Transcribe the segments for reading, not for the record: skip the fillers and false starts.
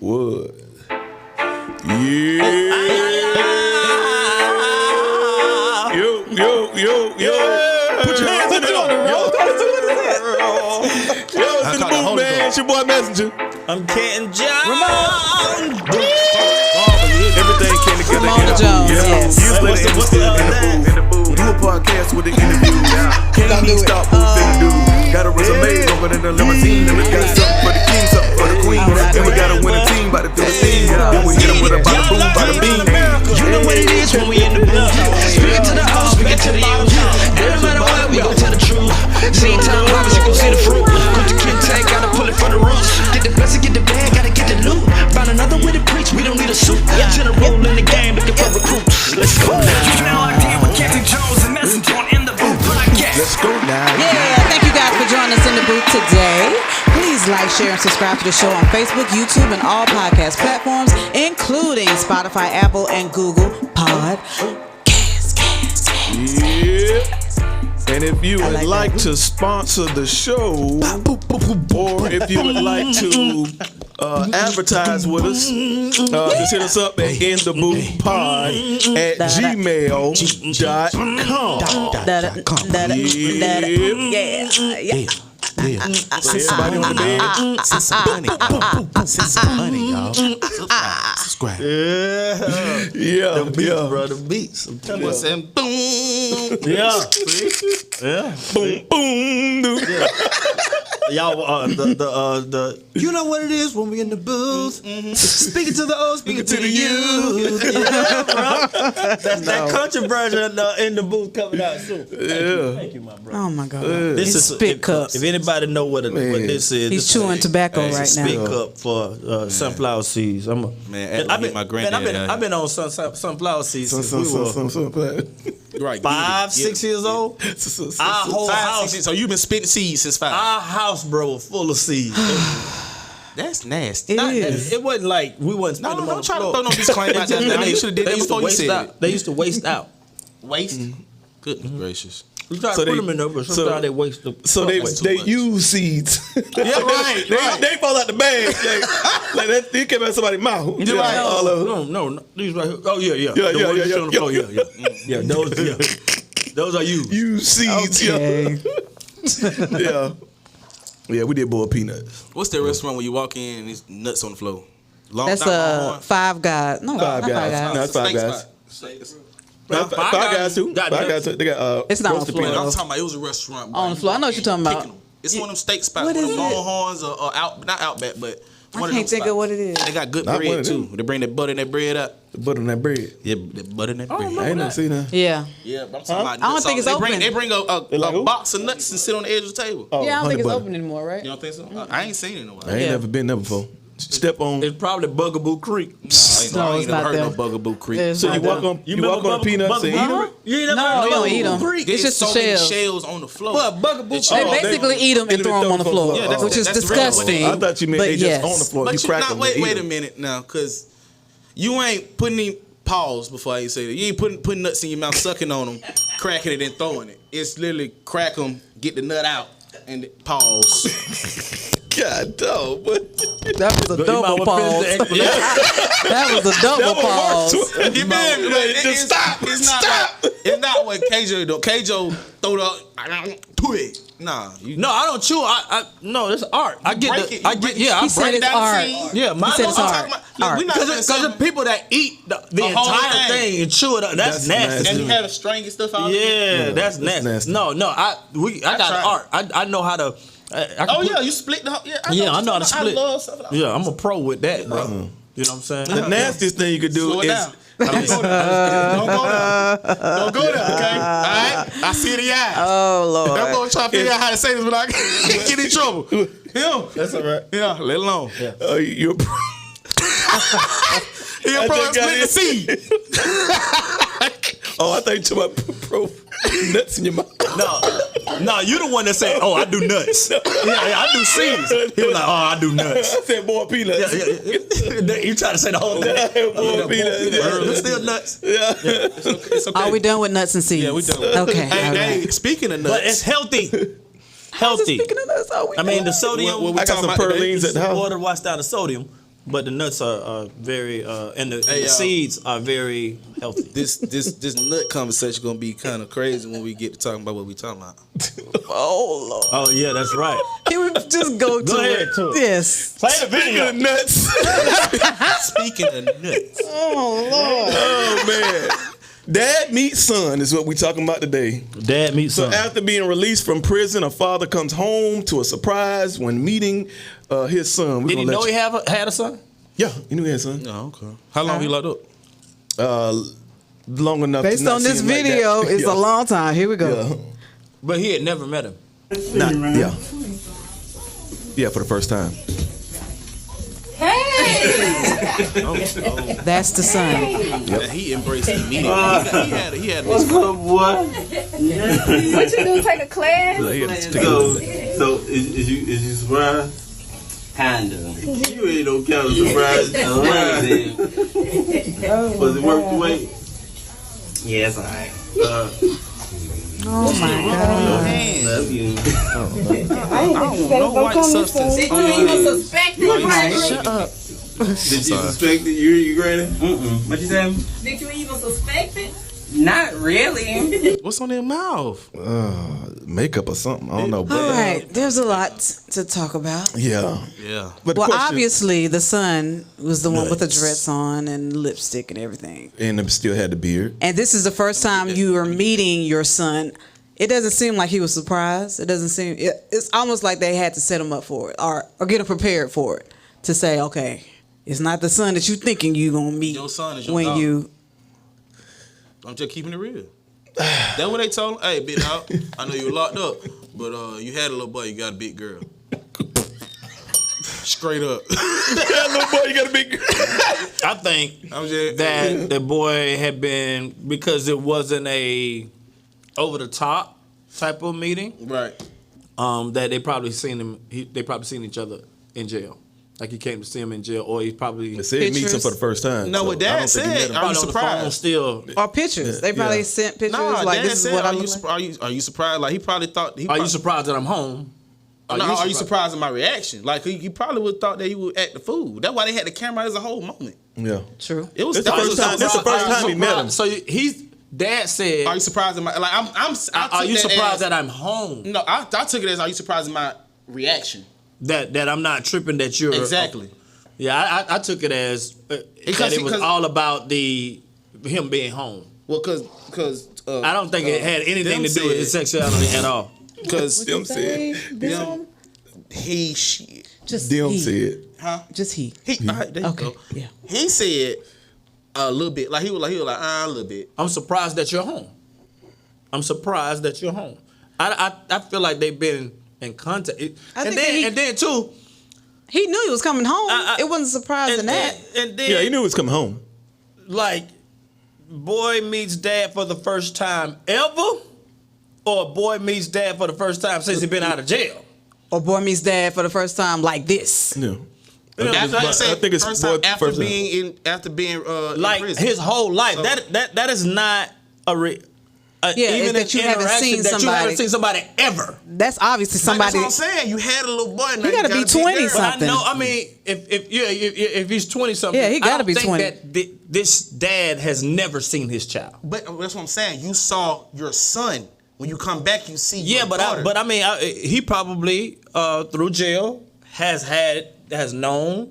Wood. Yeah. Yo. Put your hands in the air. Yo, it's in the booth, man. It's your boy Messenja. I'm CantonJones. Ramona. Everything came together in the Jones, booth. yes. What's the in the booth. Do a podcast with the interview. Can't even stop moving, dude. Got a resume over in the limousine. And we got something for the king, something for the queen. And we got to win a team by the do the thing. Then we hit them with a bada boom, bada beam. You know what it is when we in the booth. Speaking to the host, speaking to the youth. And no matter what, we gon' tell the truth. See time harvest, you gon' see the fruit. Put the Canton, gotta pull it from the roots. Get the blessing, get the bag, gotta get the loot. Find another way to preach, we don't need a suit. General in the game, looking for recruits. Let's go now. You know I did with CantonJones and Messenja in the booth podcast. Let's go now. Yeah, thank you guys for joining us in the booth today. Please like, share, and subscribe to the show on Facebook, YouTube, and all podcast platforms, including Spotify, Apple, and Google Podcasts. Yeah. And if you would like to sponsor the show, or if you would like to advertise with us, just hit us up at intheboothpod@gmail.com. Everybody on the bed. Send some money, y'all. Send some money, y'all. Subscribe. Yeah. Bro, the beats. I'm telling you, saying boom. Boom. Yeah. Y'all, you know what it is when we in the booth. Speaking to the old, speaking to the youth. Yeah, bro. That's that country version in the booth coming out soon. Yeah. Thank you, my brother. Oh my God. This is spit cups. If anybody know what this is, He's chewing tobacco right now. Spit cup for sunflower seeds. I've been my granddad. I've been on sunflower seeds since we were Right. 5, 6 years old. Our whole house. So you've been spitting seeds since 5. Our house, bro, was full of seeds. That's nasty. It is. It wasn't like we wasn't spitting them on Don't the try to floor. throw no disclaimer out there. You should have did that before you said it. They used to waste out. Waste? Goodness gracious. You try to So put they- them in there, but sometimes they waste the. So they use seeds. Yeah, right. They fall out the bag. Like that. They came out of somebody's mouth. You're right. All of them. No. These right here. Oh yeah. Yeah. The ones you see on the floor, yeah. Those are you. Use seeds. Okay. Yeah, we did boiled peanuts. What's that restaurant when you walk in and there's nuts on the floor? That's Five Guys. No, Five not Guys. Five Guys. No, it's Five Steak Guys. spot. Five Guys too. Got Five nuts. Guys too. They got It's not on the roasted floor. Man, I'm peanuts. talking about it was a restaurant. On the floor. I know what you're talking about. Picking 'em. It's one of them steak spots. What One is of it? them Longhorns or not Outback, but one I of can't them think of spots. what it is. They got good Not one bread of too. them. They bring that butter and that bread up. The butter on that bread. Yeah, that butter and that bread. I ain't never seen that. Yeah. Yeah, but I'm talking about. I don't think it's they open. They bring a like who? box of nuts and sit on the edge of the table. Oh, Yeah, I don't honey think it's butter. open anymore, right? You don't think so? I ain't seen it in a while. I ain't Yeah. never been there before. Step on. It's probably Bugaboo Creek. I ain't, No, I it's ain't not never heard there. no Bugaboo Creek. It's So not you there. walk on peanuts and eat them? You ain't never No, heard you don't of eat 'em. Creek. It's There's just the so many shells. shells on the floor. What, Bugaboo? That They you- basically eat them and throw them on the floor, Yeah, that's- which is that's the real one. disgusting. I thought you meant but they yes. just on the floor. But You you crack not, them. wait a minute now, because you ain't putting any pause before I say that. You ain't putting nuts in your mouth, sucking on them, cracking it and throwing it. It's literally crack them, get the nut out, and pause. God, dog. What? That was a double pause. That was a double pause. You feel me? Like, Just stop. It's not what Kjo do. Kjo throw the nah. No, I don't chew. No, it's art. I get break the. it. I You get. break- Yeah, He I said break it's down art. seeds. Yeah, mine. He said it's I'm art. talking about- look, we not Because the people that eat the whole entire thing. thing and chew it up, that's nasty. And you have a string and stuff out. Yeah, that's that's nasty. nasty. No, I got tried. art. I know how to. I can Oh put- yeah, you split the whole. Yeah, Yeah, I know how to split. I love stuff like that. Yeah, I'm a pro with that, bro. You know what I'm saying? The nastiest thing you could do Slow it is down. Don't go there. Don't go there, okay? All right? I see the eyes. Oh, Lord. I'm going to try to figure out how to say this without get in trouble. Him. That's all right. Yeah, let it alone. Yeah. you're. He a I pro just at got split the it. seed. Oh, I thought you talking about pro nuts in your mouth. No, you the one that said, "Oh, I do nuts." Yeah, I do seeds. He was like, "Oh, I do nuts." I said boiled peanuts. Yeah. You try to say the whole thing. Boiled peanuts. It's still nuts. Yeah. It's okay. Are we done with nuts and seeds? Yeah, we done. Okay. Hey, all hey, right. speaking of nuts. But it's healthy. Healthy. Speaking of nuts, are we I mean, the done? sodium. What we I got talking some about today? Perlines at the house. Water washed down the sodium. But the nuts are very and the seeds are very healthy. This nut conversation gonna be kind of crazy when we get to talking about what we talking about. Oh Lord. Oh yeah, that's right. Can we just go to ahead, it? to it. Yes. Play the video. Nuts. Speaking of nuts. Oh Lord. Oh man. Dad meets son is what we talking about today. Dad meets So son. after being released from prison, a father comes home to a surprise when meeting his son. Did he know he had a son? Yeah, he knew he had a son. No, okay. How long he locked up? Long enough. Based to not on this see him like video, that. it's a long time. Here we go. Yeah. But he had never met him. Yeah. Yeah, for the first time. That's the son. Yep. He embraced it immediately. He had What's up, boy? What you do? Take a class? He had to take So, it. so is you surprised? Kinda. You ain't no kind of surprise. Was it worth the wait? Yeah, it's alright. Oh my God. Love you. no white substance. Did you even suspect it? Shut up. Did you suspect that you granny? What you say? Did you even suspect it? Not really. What's on their mouth? Makeup or something. I don't know. But, All right. There's a lot to talk about. Yeah. Yeah. But the Well, question- obviously, the son was the one with the Nuts. dress on and lipstick and everything. And still had the beard. And this is the first time you are meeting your son. It doesn't seem like he was surprised. It doesn't seem. It's almost like they had to set him up for it or get him prepared for it to say, okay, it's not the son that you thinking you gonna meet. Your son is your when dog. you. I'm just keeping it real. That's what they told him. Hey, big dog, I know you were locked up, but you had a little boy, you got a big girl. Straight up. Little boy, you got a big girl. I think I'm just, that the boy had been, because it wasn't a over the top type of meeting, right. that they probably seen him. They probably seen each other in jail. Like he came to see him in jail, or he probably They said he meets him Pictures. for the first time. No, what I Dad don't think he met said, him. are you probably on the phone surprised? still. Or pictures. They probably Yeah. sent pictures Nah, like Dad this is said, what I are look you, like. are you surprised? Like he probably thought. Are you surprised that I'm home? Are you surprised at my reaction? Like he probably would have thought that he would act the fool. That's why they had the camera as a whole moment. Yeah. True. It was This the that was first a time- this the surprise. first time he met him. So he's Dad said. Are you surprised at my like? I Are took you that surprised as, that I'm home? No, I took it as, are you surprised at my reaction? That I'm not tripping that you're Exactly. Yeah, I took it as that it was all about him being home. Well, because I don't think it had anything to do with his sexuality at all. Because Them said. he shit. Just Them he. said. Huh? Just he. All right, there you Okay. go. Yeah. He said a little bit. Like he was like a little bit. I'm surprised that you're home. I'm surprised that you're home. I feel like they've been in contact. And then too. He knew he was coming home. It wasn't surprising that. And then Yeah, he knew he was coming home. like boy meets dad for the first time ever, or boy meets dad for the first time since he's been out of jail. Or boy meets dad for the first time like this. Yeah. After I think it's first boy- time after first time. being Like in prison. his whole life. So- That is not a Yeah, even it's that an you haven't interaction seen that you somebody. haven't seen somebody ever. That's obviously somebody. That's what I'm saying. You had a little boy. Now He gotta be 20 girl. something. But I know. I mean, if he's 20 something, Yeah, he gotta I don't be think 20. That this dad has never seen his child. But that's what I'm saying. You saw your son. When you come back, you see Yeah, your but daughter. I mean, he probably through jail has known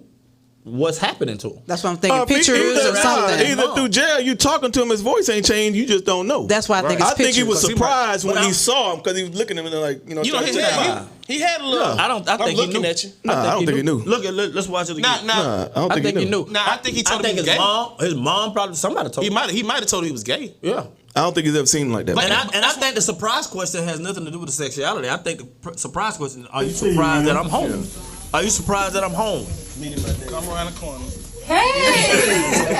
what's happening to him. That's what I'm thinking. Pictures or something. Either through jail, you talking to him, his voice ain't changed. You just don't know. That's why I think it's I think he pictures. was surprised when But he I'm- saw him because he was looking at him and like, you know, trying to check him out. he had a little. I I'm think he looking knew. at you. Nah, I don't think he knew. Let's watch it again. Nah. I don't think he knew. Nah, I think he told him he was his gay. his mom probably somebody told him. He might have told him he was gay. Yeah. I don't think he's ever seen him like that. And I think the surprise question has nothing to do with the sexuality. I think the surprise question: are you surprised that I'm home? Are you surprised that I'm home? Come around the corner.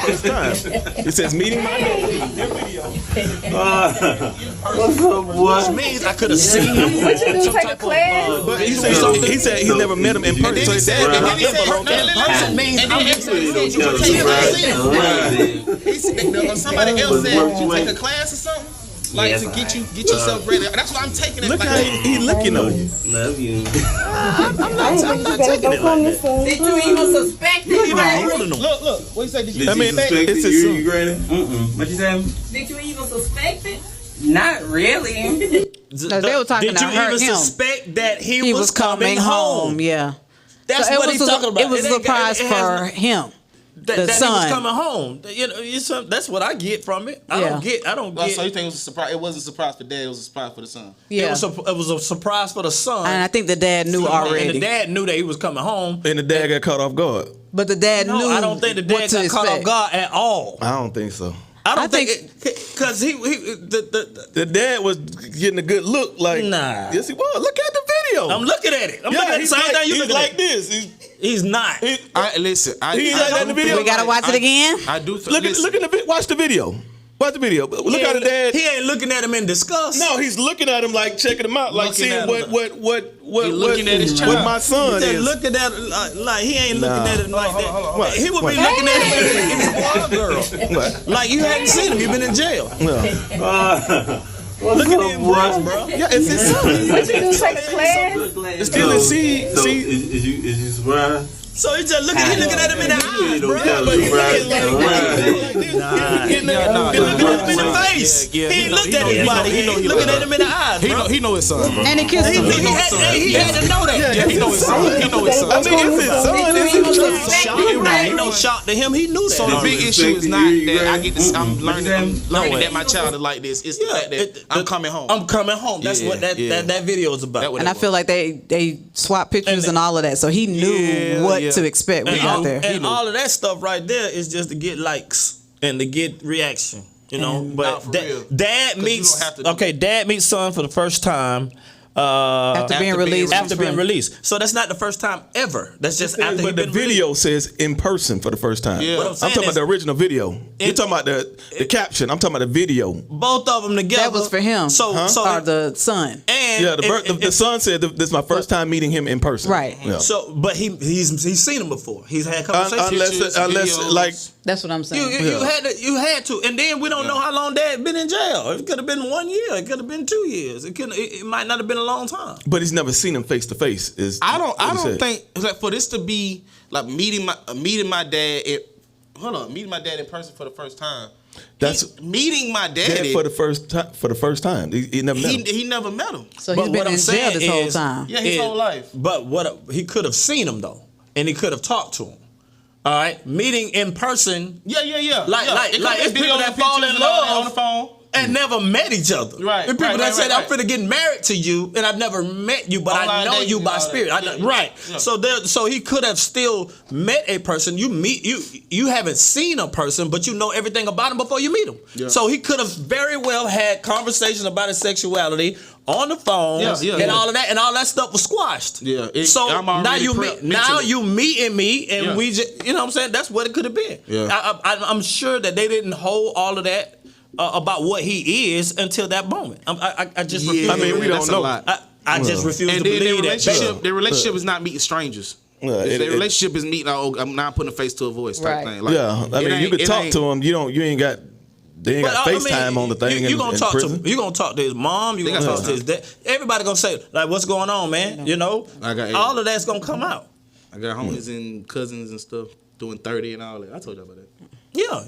First time. It says meeting my What's up, boy? Which means I could have seen him. What you do? Take a class? But he said he's never met him in person. So his dad And then he said, Person means I'm Surprise. somebody else said, you take a class or something? like Yes, to I get am. yourself ready. That's why I'm taking it. Look like how he looking on you. Love you. I'm not taking it like that. Did you even suspect it? Look. What you say? Did you? Did you suspect it's that his you son. granny? What you say? Did you even suspect it? Not really. No, they were talking Did to you hurt even him. suspect that He was coming home. Yeah. That's So what he's talking about. It was a ain't got- surprise it has- for him. that the he was son. coming home. You know, that's what I get from it. I don't get. So you think it was a surprise? It wasn't a surprise for dad. It was a surprise for the son. Yeah. It was a surprise for the son. And I think the dad knew already. And the dad knew that he was coming home. And the dad got caught off guard. But the dad No, knew. I don't think the dad what to got caught off expect. guard at all. I don't think so. I don't think because the dad was getting a good look. Like, nah. Yes, he was. Look at the video. I'm looking at it. I'm looking at the same thing you looking like at. this. He's not. Listen. He like that in the video. We gotta watch it again. I do. Look at the watch the video. Watch the video. Look how the dad. He ain't looking at him in disgust. No, he's looking at him like checking him out, like Looking seeing at him. what looking at his child. what my son He's is. looking at it like he ain't looking at it like that. What? He would be What? looking at him in the girl. What? Like you hadn't seen him. You've been in jail. No. Look at him, bro. Yeah, it's his son. What you do? Take a class? It's still his see. So is you surprised? So he just looking at him in the eyes, bro. But he He looking at him in the face. Yeah, He ain't looked at his body. He looking at him in the eyes, bro. He know his son, bro. And he kissed him. He had to know that. Yeah, he know his son. He know his son. I mean, it's his son. It ain't no shock to him. He knew that. So the big issue is not that I get this. I'm learning that my child is like this. It's the fact that I'm coming home. I'm coming home. That's what that video is about. And I feel like they swapped pictures and all of that, so he knew what to expect when he got there. And all of that stuff right there is just to get likes and to get reaction. You know, but dad meets dad meets son for the first time. After being released. So that's not the first time ever. That's just after. But the video says in person for the first time. Yeah. What I'm talking about the original video. You're talking about the caption. I'm talking about the video. Both of them together. That was for him. So or the son. And Yeah, the son said this is my first time meeting him in person. Right. Yeah. So, but he's seen him before. He's had conversations. Unless like That's what I'm saying. You had to, and then we don't know how long Dad been in jail. It could have been 1 year. It could have been 2 years. It might not have been a long time. But he's never seen him face to face. I don't think like for this to be like meeting my dad. Meeting my dad in person for the first time. That's meeting my daddy for the first time. For the first time, he never met him. He never met him. So he's been in jail this whole time. Yeah, his whole life. But he could have seen him though, and he could have talked to him. All right, meeting in person. Yeah. Like it's people that fall in love on the phone and never met each other. Right. And people that said, right. I'm finna get married to you, and I've never met you, but I know you by spirit. Right. Yeah. So he could have still met a person. You haven't seen a person, but you know everything about him before you meet him. Yeah. So he could have very well had conversations about his sexuality on the phone all of that, and all that stuff was squashed. Yeah. So now you meeting me, and we just, you know what I'm saying? That's what it could have been. Yeah. I'm sure that they didn't hold all of that about what he is until that moment. I just refuse. I mean, we don't know. I just refuse to believe that. The relationship is not meeting strangers. The relationship is meeting. I'm not putting a face to a voice type thing. Like, I mean, you could talk to him. You ain't got. They ain't got FaceTime on the thing. You gonna in talk prison. to? You gonna talk to his mom? You gonna talk to his dad? Everybody gonna say like, "What's going on, man?" You know, all of that's gonna come out. I got homies and cousins and stuff doing 30 and all that. I told you about that. Yeah.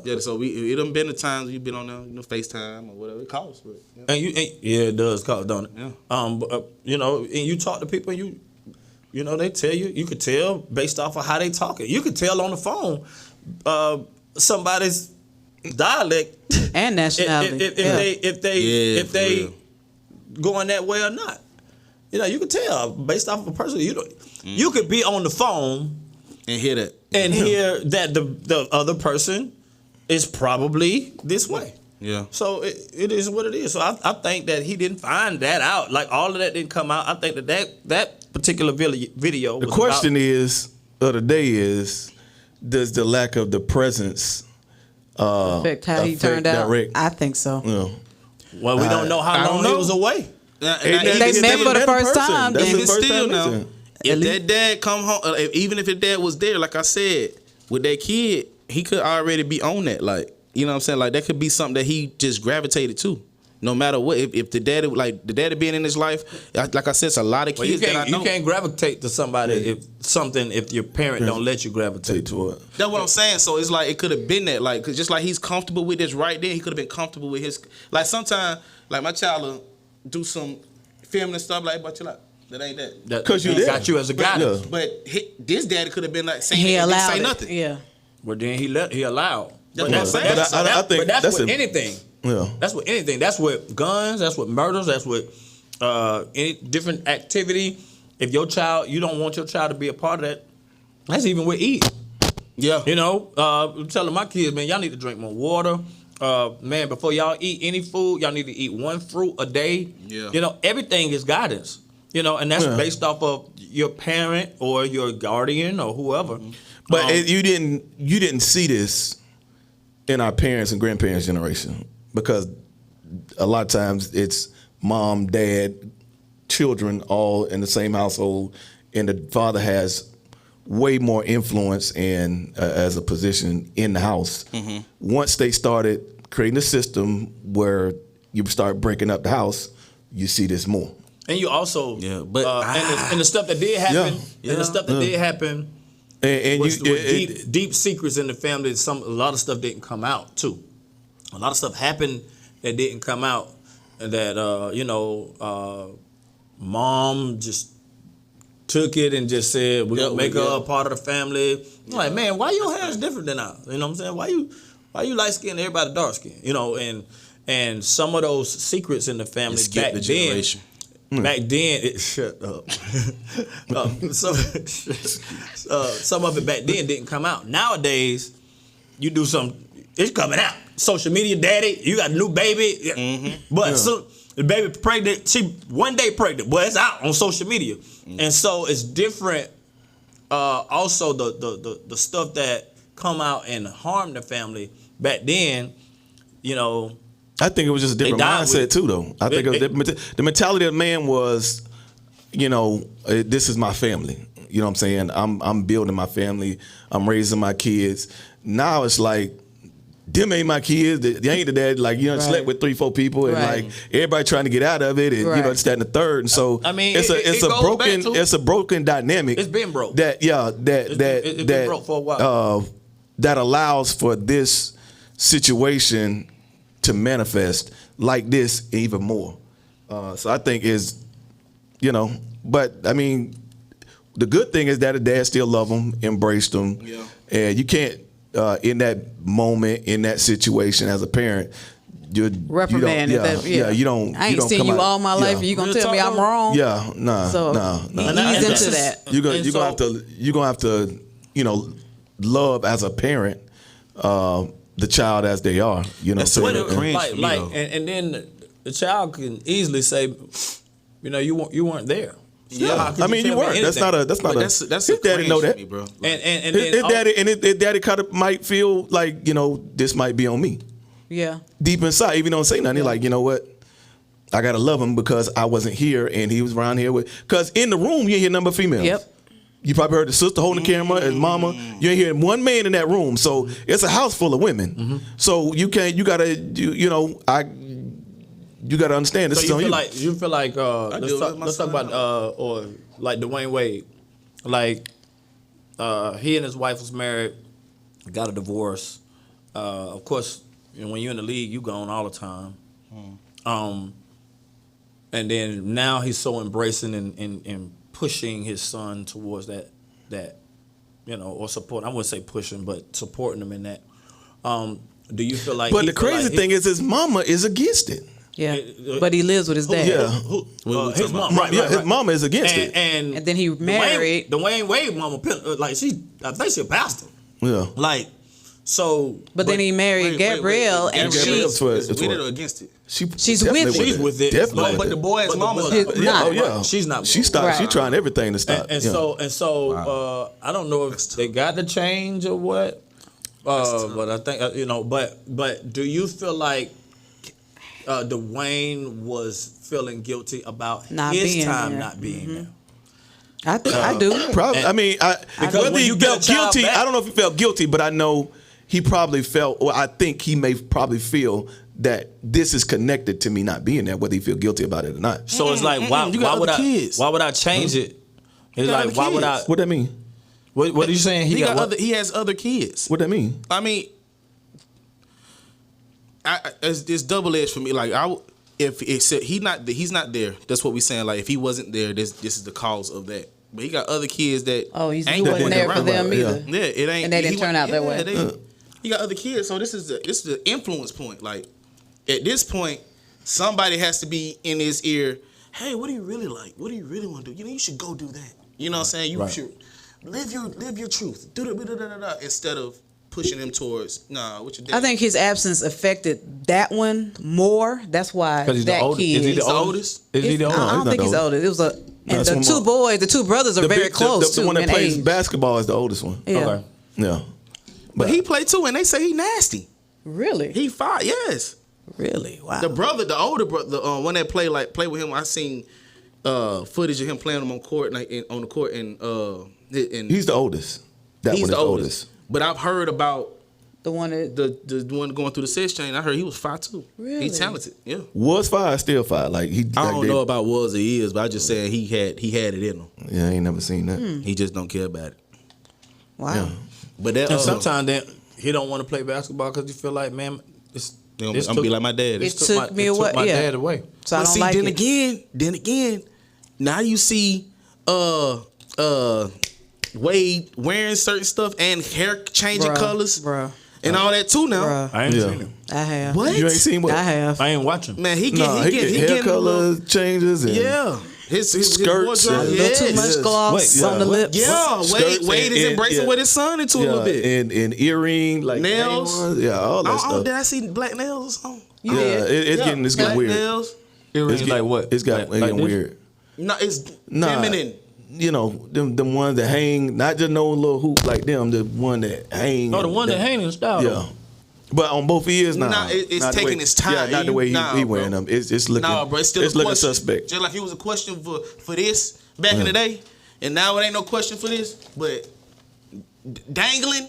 Yeah, so it done been the times you've been on there, FaceTime or whatever it costs. But, And it does cost, don't it? Yeah. But, and you talk to people, you know, they tell you could tell based off of how they talking. You could tell on the phone somebody's dialect and nationality if they going that way or not. You know, you could tell based off of a person. You could be on the phone and hear that. And hear that the other person is probably this way. Yeah. So it is what it is. So I think that he didn't find that out. Like all of that didn't come out. I think that particular video. The question of the day is, does the lack of the presence affect how he turned out? I think so. Yeah. Well, we don't know how long he was away. They met for the first time. Even still now. If that dad come home, even if his dad was there, like I said, with that kid, he could already be on that. Like, you know what I'm saying? Like, that could be something that he just gravitated to. no matter what, if the daddy being in his life, like I said, it's a lot of kids that I know. You can't gravitate to somebody if your parent don't let you gravitate to it. That's what I'm saying. So it's like it could have been that, like, cause just like he's comfortable with this right there, he could have been comfortable with his. Like sometimes, like my child will do some filming and stuff like, but you like. That ain't that. Because you got you as a guidance. But this daddy could have been like saying he allowed say it. nothing. Yeah. Well, then he allowed. That's I think that's with anything. Yeah. That's with anything. That's with guns. That's with murders. That's with any different activity. If you don't want your child to be a part of that. That's even with eating. Yeah. You know, I'm telling my kids, man, y'all need to drink more water. Man, before y'all eat any food, y'all need to eat one fruit a day. Yeah. You know, everything is guidance. You know, and that's based off of your parent or your guardian or whoever. But you didn't see this in our parents and grandparents' generation, because a lot of times it's mom, dad, children all in the same household, and the father has way more influence and as a position in the house. Mm-hmm. Once they started creating a system where you start breaking up the house, you see this more. And you also, and the stuff that did happen, and was deep secrets in the family. A lot of stuff didn't come out too. A lot of stuff happened that didn't come out, and that mom just took it and just said we're gonna make her a part of the family. I'm like, man, why your hair is different than ours? You know what I'm saying? Why you light skin, everybody dark skin? You know, and some of those secrets in the family back then. Back then, shut up. Some of it back then didn't come out. Nowadays, you do it's coming out. Social media, daddy, you got a new baby. Mm-hmm. But so the baby pregnant, she one day pregnant. Well, it's out on social media, and so it's different. Also, the stuff that come out and harm the family back then, you know. I think it was just a different mindset too, though. I think the mentality of the man was, this is my family. You know what I'm saying? I'm building my family. I'm raising my kids. Now it's like, them ain't my kids. They ain't the dad. Like, slept with 3-4 people, and like everybody trying to get out of it, and this, that, and the third. And so I mean, it's a broken dynamic. It's been broke. It's been broke for a while. That allows for this situation to manifest like this even more. So I think but I mean, the good thing is that the dad still love him, embraced him. Yeah. And you can't, in that moment, in that situation as a parent, reprimand it. You don't. I ain't seen you all my life, and you gonna tell me I'm wrong. Yeah, nah. Ease into that. You're gonna have to, love as a parent, the child as they are, and then the child can easily say, you weren't there. So I mean, you weren't. That's not a. That's his daddy know that, me, bro. And his daddy kind of might feel like this might be on me. Yeah. Deep inside, even though don't say nothing, he's like, you know what? I gotta love him because I wasn't here and he was around here with. Because in the room you ain't hear number of females. Yep. You probably heard the sister holding the camera, his mama. You ain't hear one man in that room. So it's a house full of women. Mm-hmm. So you gotta understand this. So you feel like let's talk about or like Dwayne Wade, like he and his wife was married, got a divorce. Of course, when you're in the league, you gone all the time. And then now he's so embracing and pushing his son towards that or support. I wouldn't say pushing, but supporting him in that. Do you feel like? But the crazy thing is, his mama is against it. Yeah, but he lives with his dad. His mom, right. His mama is against it. And then he married. Dwayne Wade mama, I think she a pastor. Yeah. Like, so. But then he married Gabrielle, and she's with it or against it. She's with it. She's with it. Definitely. But the boy's mama's not. Oh yeah. She's not. She's trying everything to stop. So wow. I don't know if they got to change or what. But I think But do you feel like Dwayne was feeling guilty about his time not being there? I think I do. Probably. I mean, whether he felt guilty, I don't know if he felt guilty, but I know he probably felt, or I think he may probably feel that this is connected to me not being there, whether he feel guilty about it or not. So it's like, why would I change it? It's like, why would I? What that mean? What are you saying? He has other kids. What that mean? I mean, it's double-edged for me. Like, if he's not there, that's what we saying. Like, if he wasn't there, this is the cause of that. But he got other kids that he wasn't there for them either. Yeah, it ain't. And they didn't turn out that way. He got other kids, so this is the influence point. Like, at this point, somebody has to be in his ear. Hey, what do you really like? What do you really want to do? You know, you should go do that. You know what I'm saying? You should live your truth. Do the instead of pushing him towards what you did. I think his absence affected that one more. That's why that kid. Is he the oldest? Is he the oldest? I don't think he's the oldest. It was the two brothers are very close. The one that plays age. basketball is the oldest one. Yeah. Okay. Yeah. But he played too, and they say he nasty. Really? He fought, yes. Really? Wow. The brother, the older brother, the one that play with him, I seen footage of him playing him on court, on the court, and he's the oldest. He's the oldest. But I've heard about the one that the one going through the sex chain. I heard he was 5'2". Really? He's talented. Yeah. Was 5, still 5. Like he. I don't know about was or is, but I just said he had it in him. Yeah, I ain't never seen that. He just don't care about it. Wow. Yeah. But that, and sometimes he don't want to play basketball because he feel like, man, I'm gonna be like my dad. It took my dad away. So I don't see, like then again, now you see Wade wearing certain stuff and hair changing colors, and all that too. Now I ain't seen him. I have. What? You ain't seen what? I have. I ain't watching. Man, he get hair color changes and his skirts. wardrobe, A little too much gloss on the lips. Yeah, Wade is embracing with his son into a little bit. And earring, like nails. Yeah, all that stuff. Did I see black nails or something? It's getting weird. Nails. Earrings like what? It's getting weird. No, it's feminine. You know, them ones that hang, not just no little hoop like them, the one that hang. Oh, the one that hang in style. Yeah. But on both ears now. Nah, it's taking its time. Yeah, not the way he wearing them. It's looking. Nah, bro, it's still looking question. suspect. Just like it was a question for this back in the day, and now it ain't no question for this. But dangling.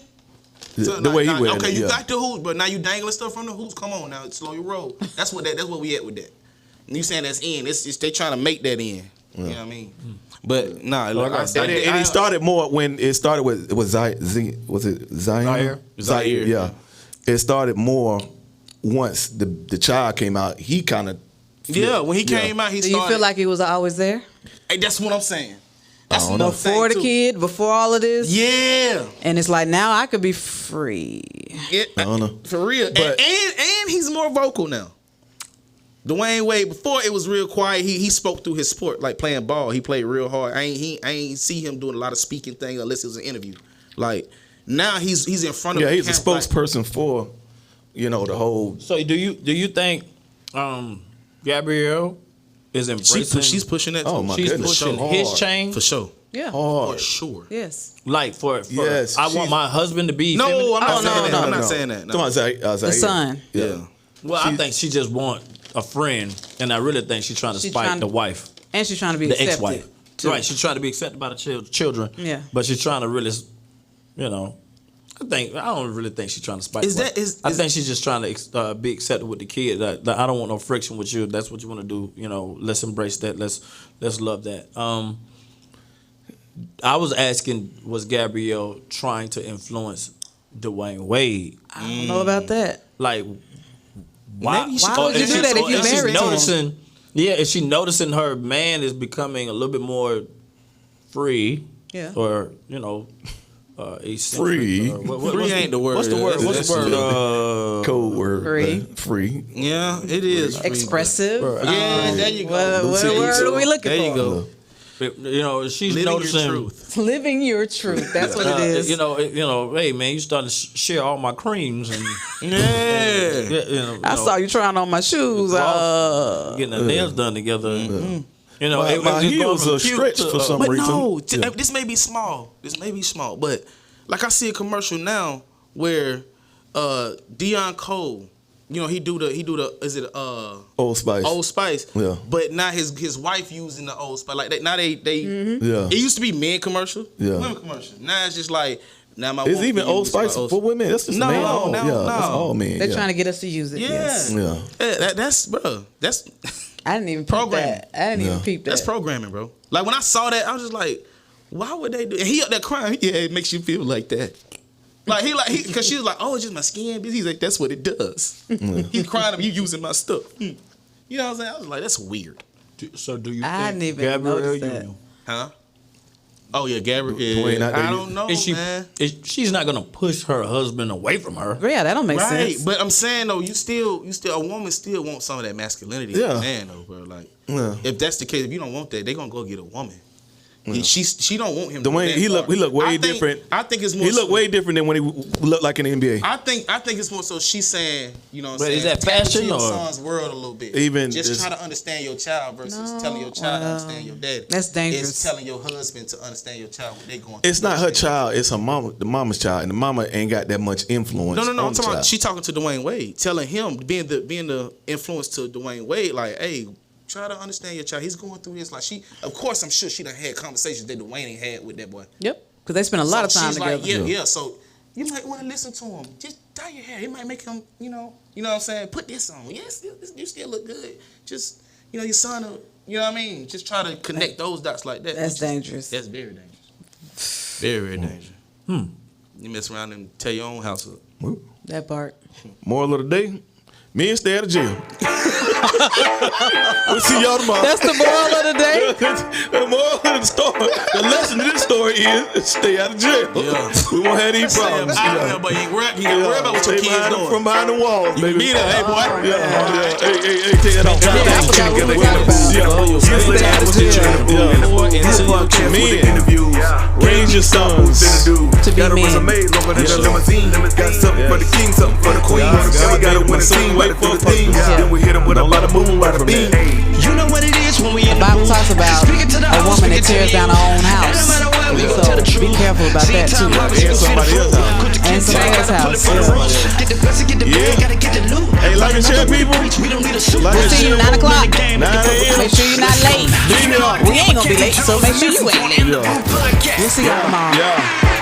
The way he wearing okay, it. you got the hoops, but now you dangling stuff from the hoops. Come on now, slow your roll. That's what we at with that. And you saying that's in? It's they trying to make that in. You know what I mean? But nah, look, and it started more when it started with Zaire? Zaire, yeah. It started more once the child came out. He kind of when he came out, he Do started. you feel like he was always there? Hey, that's what I'm saying. That's what I'm before the kid, before all of this. Yeah. And it's like now I could be free. I don't know. For real. But, and he's more vocal now. Dwayne Wade, before it was real quiet. He spoke through his sport, like playing ball. He played real hard. I ain't see him doing a lot of speaking things unless it was an interview. Like now he's in front of yeah, he's a spokesperson for the whole. So do you think Gabrielle is embracing? She's pushing that too. Oh my She's goodness, pushing so his hard. chain for sure. Yeah. For sure. Yes. Like for Yes, I want my husband to be. No, feminine. I'm not saying that. Come on, Zaire. The son. Yeah. Well, I think she just want a friend, and I really think she's trying to spite the wife, and she's trying to be the accepted. ex-wife. Right, she's trying to be accepted by the children. Yeah. But she's trying to really, I don't really think she's trying to spite. I think she's just trying to be accepted with the kid. That I don't want no friction with you. That's what you want to do. Let's embrace that. Let's love that. I was asking, was Gabrielle trying to influence Dwayne Wade? I don't know about that. Like, why would you do that if you're married to him? Yeah, is she noticing her man is becoming a little bit more free? Yeah. Or, Free. Free ain't the word. What's the word? What's the word? Code word. Free. Free. Yeah, it is. Expressive. Yeah, there you go. What word are we looking for? There you go. She's Living noticing. your truth. Living your truth. That's what it is. Hey man, you starting to share all my creams and I saw you trying on my shoes. Getting the nails done together. My heels are stretched for some reason. No, this may be small. But like I see a commercial now where Deion Cole, he do the is it Old Spice. Old Spice. Yeah. But now his wife using the Old Spice. Like now they Yeah. It used to be men commercial, Yeah. women commercial. Now it's just like Now my It's woman even can Old use my Spice for women. That's just No, man. no, Yeah, no. that's all men. They're yeah. trying to get us to use it. Yeah. Yes. Yeah. Yeah, that's bro. That's I didn't even peep Programming. that. I didn't even peep that. That's programming, bro. Like when I saw that, I was just like, why would they do? And he up there crying. Yeah, it makes you feel like that. Because she was like, oh, it's just my skin. He's like, that's what it does. He's crying. You using my stuff. You know what I'm saying? I was like, that's weird. So do you I think didn't even Gabrielle notice that. Union? Huh? Oh yeah, Gabrielle. Dwayne out there, I don't know, man. She's not gonna push her husband away from her. Yeah, that don't make Right, sense. but I'm saying though, you still a woman still wants some of that masculinity. Yeah. In a man though, bro. Like, Yeah. if that's the case, if you don't want that, they gonna go get a woman. She don't want him. Dwayne, he look way different. I think it's more. He look way different than when he looked like in the NBA. I think it's more so she's saying, you know what I'm But saying? is that tap into fashion your or- son's world a little bit. Even just this- try to understand your child versus telling your child to understand your daddy. That's dangerous. It's telling your husband to understand your child what they going through. It's not her child. It's her mama, the mama's child, and the mama ain't got that much influence. No. on I'm the talking about child. she talking to Dwayne Wade, telling him being the influence to Dwayne Wade, like, hey, try to understand your child. He's going through this. Like of course, I'm sure she done had conversations that Dwayne ain't had with that boy. Yep. Because they spend a lot of time she's together. like, yeah. So you might want to listen to him. Just dye your hair. It might make him, you know what I'm saying. Put this on. Yes, you still look good. Just your son. You know what I mean. Just try to connect those dots like that. That's dangerous. That's very dangerous. Very, very dangerous. You mess around and tear your own house up. That part. Moral of the day: men stay out of jail. We'll see y'all tomorrow. That's the moral of the day. The moral of the story. The lesson of this story is stay out of jail. Yeah. We won't have these problems. Yeah, but you can worry about what your Stay kids behind them, doing. from behind the walls, baby. Be there, hey boy. Yeah. Hey, take that off. I forgot what we were talking about. Stay out of jail. Men, raise your sons To be Got a men. resume longer than a limousine. Got something for the king, something for the queen. Then we gotta win a team, wait for the team. Then we hit them with a bada boom, bada beam. You know what it is when we in The Bible talks about Speaking to the a house, woman that speaking to tears the down her own house. No matter what, we gon' So tell the be truth. careful about that too. And somebody else's house. And somebody else's house. Get the blessing, get the bag, gotta get the loot. Hey, like and share, people. We don't need a suit. Like and See you share. 9 o'clock. 9 a.m. Make sure you're not late. Beam it up. We ain't gonna be late, so make sure you ain't late. Yeah. We'll see y'all tomorrow. Yeah.